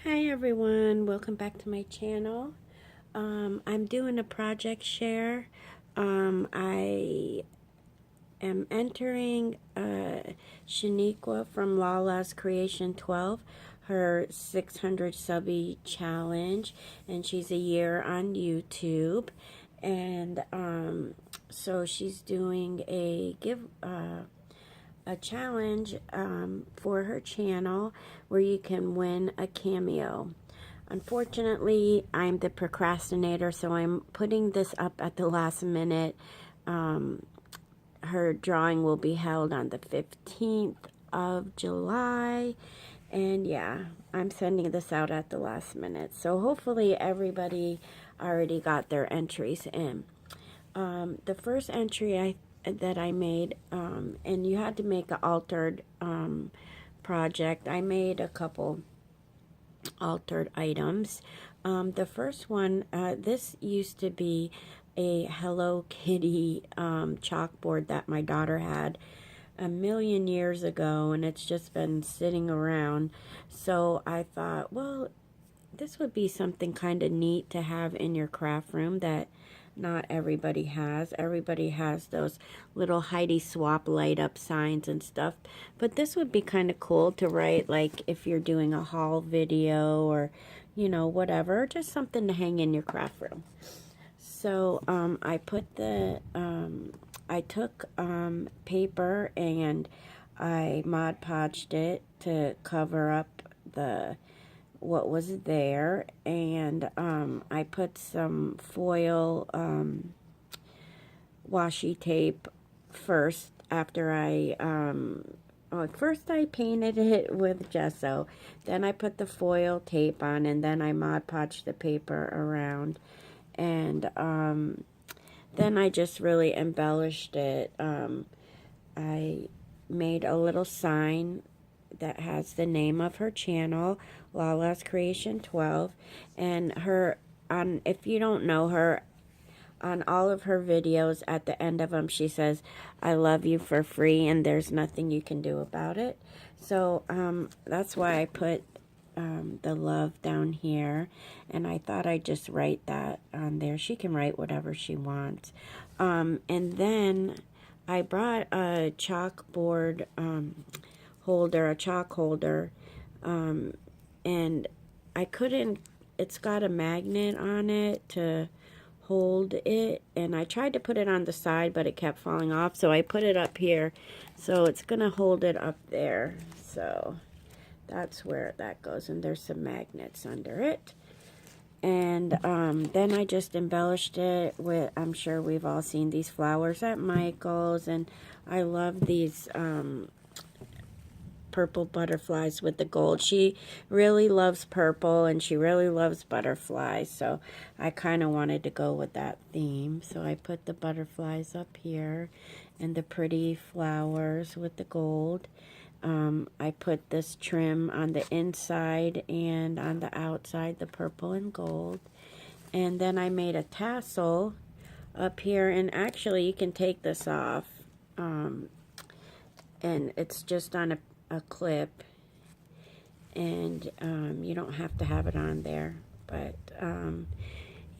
Hi everyone, welcome back to my channel. I'm doing a project share. I am entering Shaniqua from LaLas Creation 12, her 600 subbie challenge, and she's a year on YouTube. And so she's doing a challenge for her channel where you can win a cameo. Unfortunately, I'm the procrastinator, so I'm putting this up at the last minute. Her drawing will be held on the 15th of July, and yeah, I'm sending this out at the last minute. So hopefully everybody already got their entries in. The first entry that I made, and you had to make an altered project. I made a couple altered items. The first one, this used to be a Hello Kitty chalkboard that my daughter had a million years ago, and it's just been sitting around. So I thought, well, this would be something kind of neat to have in your craft room that not everybody has. Everybody has those little Heidi Swap light up signs and stuff. But this would be kind of cool to write, like if you're doing a haul video or, you know, whatever. Just something to hang in your craft room. So I put the, I took paper and I Mod Podged it to cover up what was there, and I put some foil washi tape first after first I painted it with gesso, then I put the foil tape on, and then I Mod Podged the paper around, and then I just really embellished it. I made a little sign that has the name of her channel, LaLas Creation 12, and if you don't know her, on all of her videos, at the end of them, she says, "I love you for free, and there's nothing you can do about it." So that's why I put the love down here, and I thought I'd just write that on there. She can write whatever she wants. And then I brought a chalkboard holder, a chalk holder, and I couldn't, it's got a magnet on it to hold it, and I tried to put it on the side, but it kept falling off, so I put it up here, so it's gonna hold it up there. So that's where that goes, and there's some magnets under it. And then I just embellished it with, I'm sure we've all seen these flowers at Michael's, and I love these purple butterflies with the gold. She really loves purple, and she really loves butterflies, so I kind of wanted to go with that theme. So I put the butterflies up here and the pretty flowers with the gold. I put this trim on the inside and on the outside, the purple and gold. And then I made a tassel up here, and actually you can take this off, and it's just on a clip, and you don't have to have it on there, but and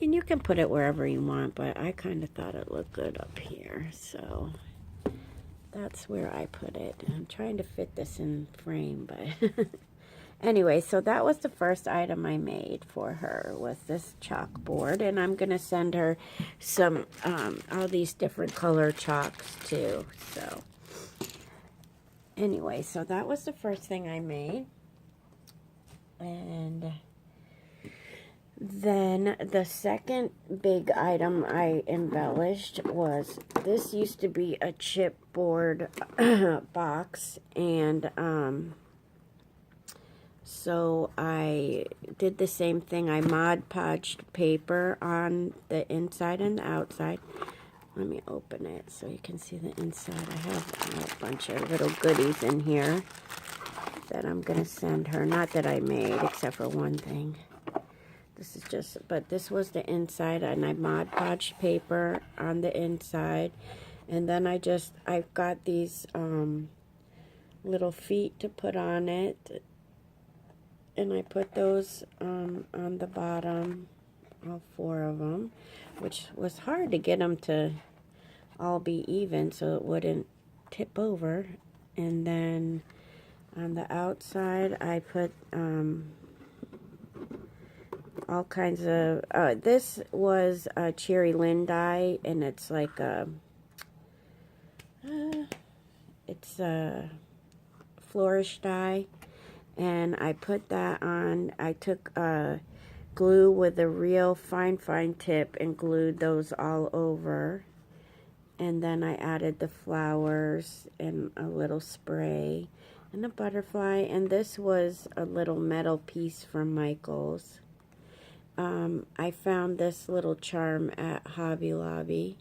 you can put it wherever you want, but I kind of thought it looked good up here, so that's where I put it. I'm trying to fit this in frame, but anyway, so that was the first item I made for her, was this chalkboard, and I'm gonna send her some all these different color chalks too. So anyway, so that was the first thing I made. And then the second big item I embellished was, this used to be a chipboard box, and so I did the same thing. I Mod Podged paper on the inside and the outside. Let me open it so you can see the inside. I have a bunch of little goodies in here that I'm going to send her. Not that I made, except for one thing. This is just, but this was the inside, and I Mod Podged paper on the inside. And then I've got these little feet to put on it. And I put those on the bottom, all 4 of them, which was hard to get them to all be even so it wouldn't tip over. And then on the outside, I put all kinds of, this was a cherry lin dye, and it's like a, it's a flourish dye. And I put that on. I took glue with a real fine tip and glued those all over. And then I added the flowers and a little spray and a butterfly. And this was a little metal piece from Michael's. I found this little charm at Hobby Lobby,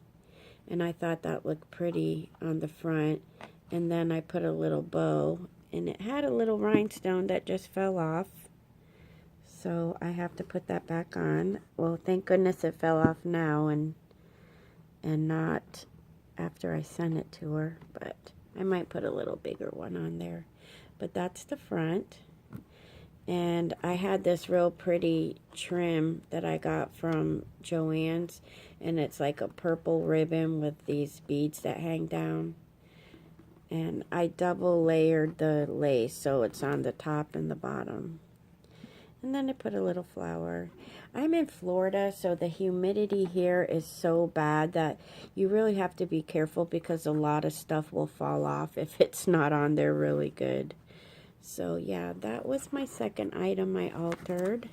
and I thought that looked pretty on the front. And then I put a little bow, and it had a little rhinestone that just fell off, so I have to put that back on. Well, thank goodness it fell off now and not after I sent it to her, but I might put a little bigger one on there. But that's the front. And I had this real pretty trim that I got from Joann's, and it's like a purple ribbon with these beads that hang down. And I double layered the lace so it's on the top and the bottom. And then I put a little flower. I'm in Florida, so the humidity here is so bad that you really have to be careful because a lot of stuff will fall off if it's not on there really good. So yeah, that was my second item I altered.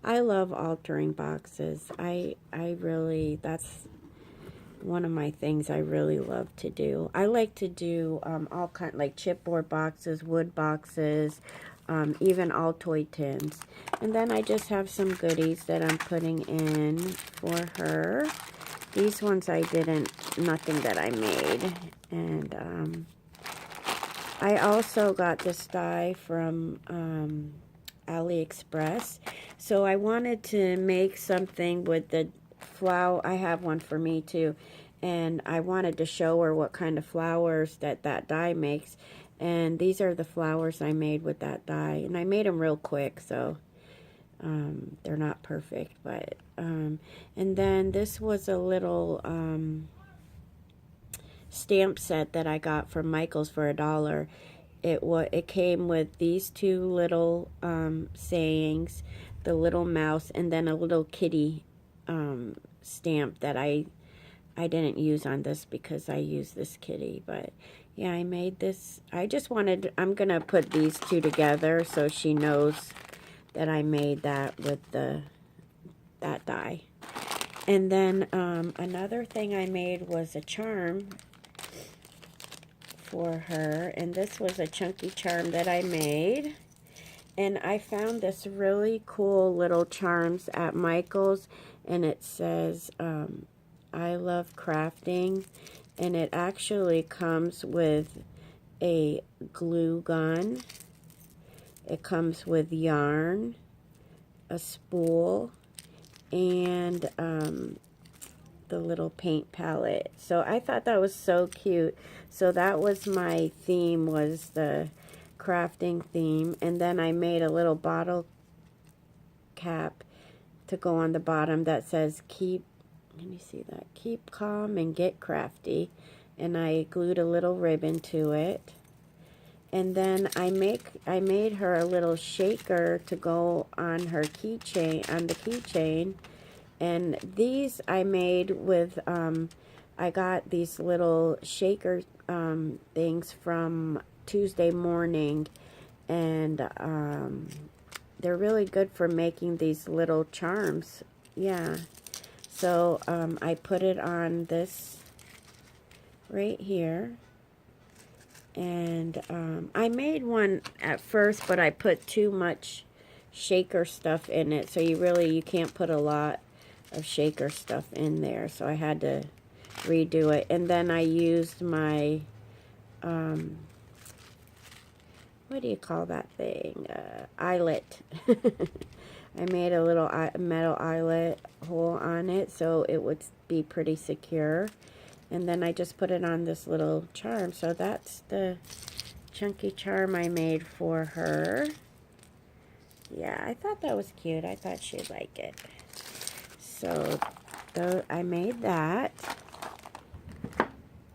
I love altering boxes. I really, that's one of my things I really love to do. I like to do all kind, like chipboard boxes, wood boxes, even all toy tins. And then I just have some goodies that I'm putting in for her. These ones I didn't, nothing that I made. And I also got this die from AliExpress. So I wanted to make something with the flower. I have one for me too. And I wanted to show her what kind of flowers that die makes. And these are the flowers I made with that die. And I made them real quick, so they're not perfect. But and then this was a little stamp set that I got from Michael's for $1. It came with these 2 little sayings, the little mouse, and then a little kitty stamp that I didn't use on this because I used this kitty. But yeah, I made this. I just wanted, I'm gonna put these 2 together so she knows that I made that with that die. And then another thing I made was a charm for her, and this was a chunky charm that I made. And I found this really cool little charms at Michael's, and it says I love crafting, and it actually comes with a glue gun. It comes with yarn, a spool, and the little paint palette. So I thought that was so cute. So that was my theme, was the crafting theme. And then I made a little bottle cap to go on the bottom that says keep, let me see that, keep calm and get crafty. And I glued a little ribbon to it. And then I made her a little shaker to go on her keychain, on the keychain. And these I made with, I got these little shaker things from Tuesday Morning. And they're really good for making these little charms. Yeah. So I put it on this right here. And I made one at first, but I put too much shaker stuff in it. So you can't put a lot of shaker stuff in there, so I had to redo it. And then I used my what do you call that thing, eyelet. I made a little metal eyelet hole on it so it would be pretty secure. And then I just put it on this little charm. So that's the chunky charm I made for her. yeah, I thought that was cute. I thought she'd like it. So I made that.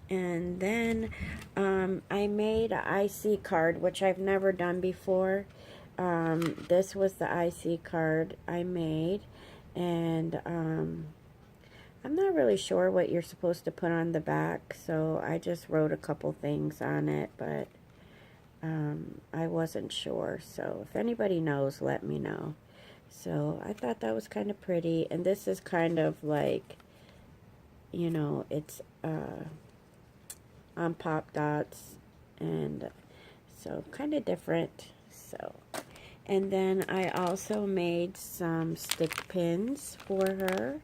And then I made an IC card, which I've never done before. This was the IC card I made. And I'm not really sure what you're supposed to put on the back, so I just wrote a couple things on it, but I wasn't sure. So if anybody knows, let me know. So I thought that was kind of pretty. And this is kind of like, you know, it's on pop dots, and so kind of different. So, and then I also made some stick pins for her,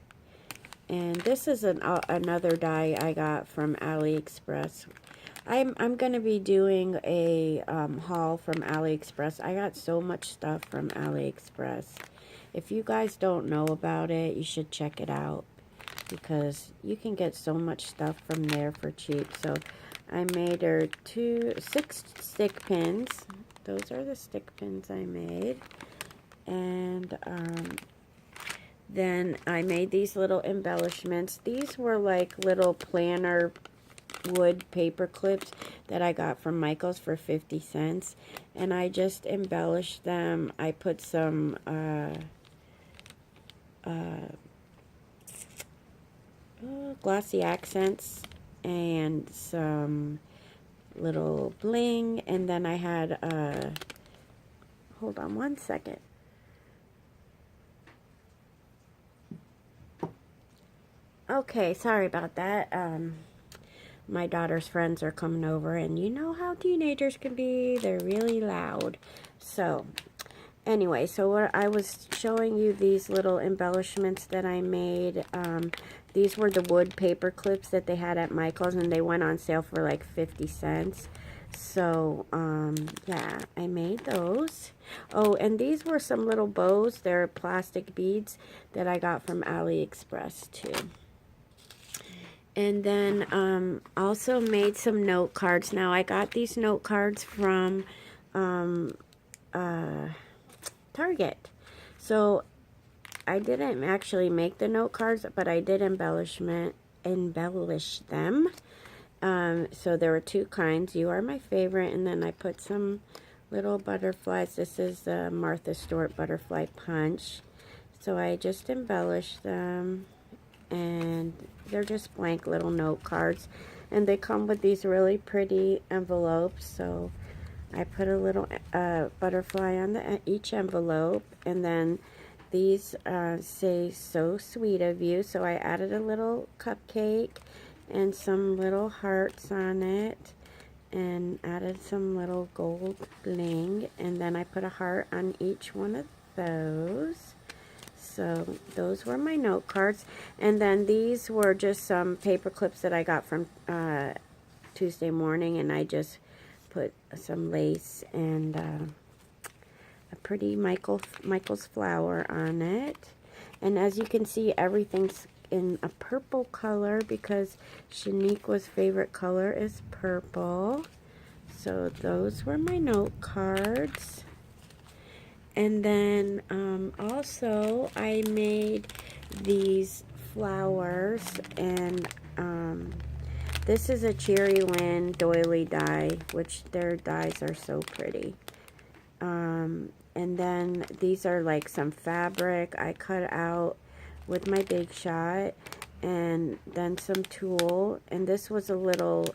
and this is another die I got from AliExpress. I'm gonna be doing a haul from AliExpress. I got so much stuff from AliExpress. If you guys don't know about it, you should check it out, because you can get so much stuff from there for cheap. So I made her 6 stick pins. Those are the stick pins I made. And then I made these little embellishments. These were like little planner wood paper clips that I got from Michael's for 50 cents. And I just embellished them. I put some glossy accents and some little bling, and then I had hold on one second. Okay, sorry about that. My daughter's friends are coming over, and you know how teenagers can be. They're really loud. So anyway, so what I was showing you, these little embellishments that I made. These were the wood paper clips that they had at Michael's, and they went on sale for like 50 cents. So, yeah, I made those. Oh, and these were some little bows. They're plastic beads that I got from AliExpress, too. And then, also made some note cards. Now, I got these note cards from, Target. So I didn't actually make the note cards, but I did embellish them. So there were 2 kinds. You Are My Favorite, and then I put some little butterflies. This is the Martha Stewart Butterfly Punch. So I just embellished them, and they're just blank little note cards. And they come with these really pretty envelopes. So I put a little butterfly on each envelope, and then these say, "So sweet of you." So I added a little cupcake and some little hearts on it, and added some little gold bling, and then I put a heart on each one of those. So those were my note cards. And then these were just some paper clips that I got from Tuesday morning, and I just put some lace and a pretty Michael's flower on it. And as you can see, everything's in a purple color because Shaniqua's favorite color is purple. So those were my note cards. And then also I made these flowers, and this is a Cherry Lynn doily die, which their dies are so pretty. And then these are like some fabric I cut out with my Big Shot, and then some tulle. And this was a little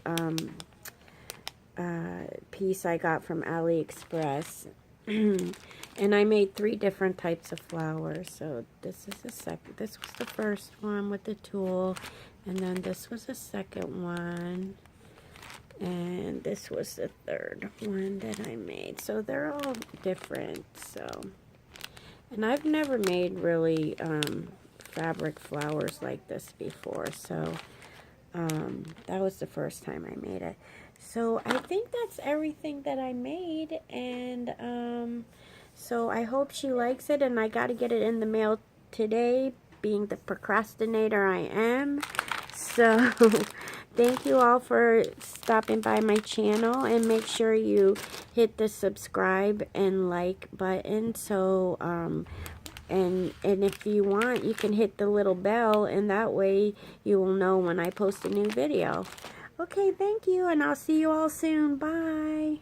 piece I got from AliExpress. And I made 3 different types of flowers. So this is the second. This was the first one with the tulle, and then this was the second one, and this was the third one that I made. So they're all different. So, and I've never made really fabric flowers like this before. So that was the first time I made it. So I think that's everything that I made, and so I hope she likes it, and I got to get it in the mail today, being the procrastinator I am. So thank you all for stopping by my channel, and make sure you hit the subscribe and like button. So, and if you want, you can hit the little bell, and that way you will know when I post a new video. Okay, thank you, and I'll see you all soon. Bye.